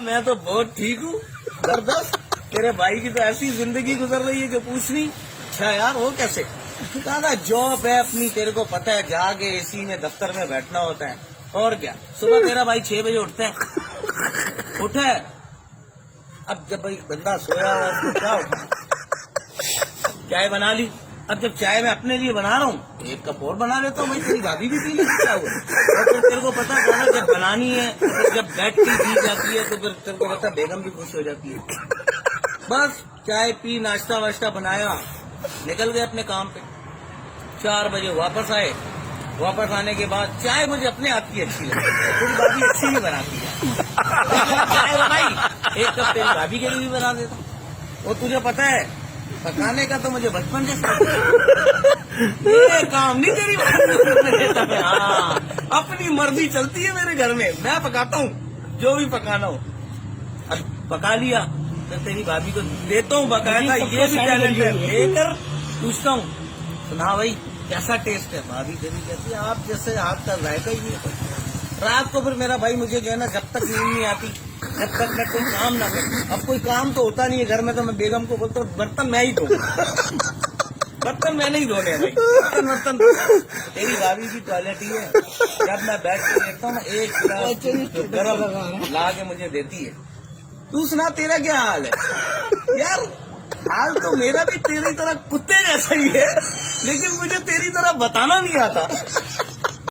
میں تو بہت ٹھیک ہوں، زبردست. تیرے بھائی کی تو ایسی زندگی گزر رہی ہے کہ پوچھنی. اچھا یار وہ کیسے؟ کہا تھا جاب ہے اپنی، تیرے کو پتہ ہے جا کے اے سی میں دفتر میں بیٹھنا ہوتا ہے. اور کیا، صبح تیرا بھائی 6 بجے اٹھتا ہے، اٹھا ہے. اب جب بھائی بندہ سویا ہوا اس کو کیا اٹھا، چائے بنا لی. اب جب چائے میں اپنے لیے بنا رہا ہوں، ایک کپ اور بنا لیتا ہوں. بھائی تیری بھابھی بھی پی لے، کیا ہوا؟ اور پھر تیرے کو پتا کھانا جب بنانی ہے تو پھر جب بیٹھ کے دی جاتی ہے تو پھر تیرے کو پتا بیگم بھی خوش ہو جاتی ہے. بس چائے پی، ناشتہ واشتہ بنایا، نکل گئے اپنے کام پہ. 4 بجے واپس آئے. واپس آنے کے بعد چائے مجھے اپنے ہاتھ کی اچھی لگتی ہے، تیری بھابھی اچھی نہیں بناتی ہے. چائے بنائی، ایک کپ تیری بھابھی کے لیے بھی بنا دیتا. وہ تجھے پتا ہے پکانے کا تو مجھے بچپن سے یہ کام نہیں تیری بھابھی دیتا ہے. ہاں اپنی مرضی چلتی ہے میرے گھر میں پکاتا ہوں جو بھی پکانا ہو. اب پکا لیا تو تیری بھابھی کو دیتا ہوں باقاعدہ. یہ بھی ٹیلنٹ ہے، لے کر پوچھتا ہوں سنا بھائی کیسا ٹیسٹ ہے. بھابھی تیری کہتی ہے آپ جیسے ہاتھ کا ذائقہ ہی نہیں ہے. رات کو پھر میرا بھائی مجھے جو ہے نا جب تک نیند نہیں آتی جب تک میں کوئی کام نہ کروں. اب کوئی کام تو ہوتا نہیں ہے گھر میں تو میں بیگم کو بولتا ہوں برتن میں ہی دھوں. برتن میں نہیں دھونے بھائی، برتن تیری بھابھی کی کوالٹی ہے. جب میں بیٹھ کے دیکھتا ہوں نا ایک گلاس گرم لا کے مجھے دیتی ہے. تو سنا تیرا کیا حال ہے؟ یار حال تو میرا بھی تیری طرح کتے جیسا ہی ہے، لیکن مجھے تیری طرح بتانا نہیں آتا.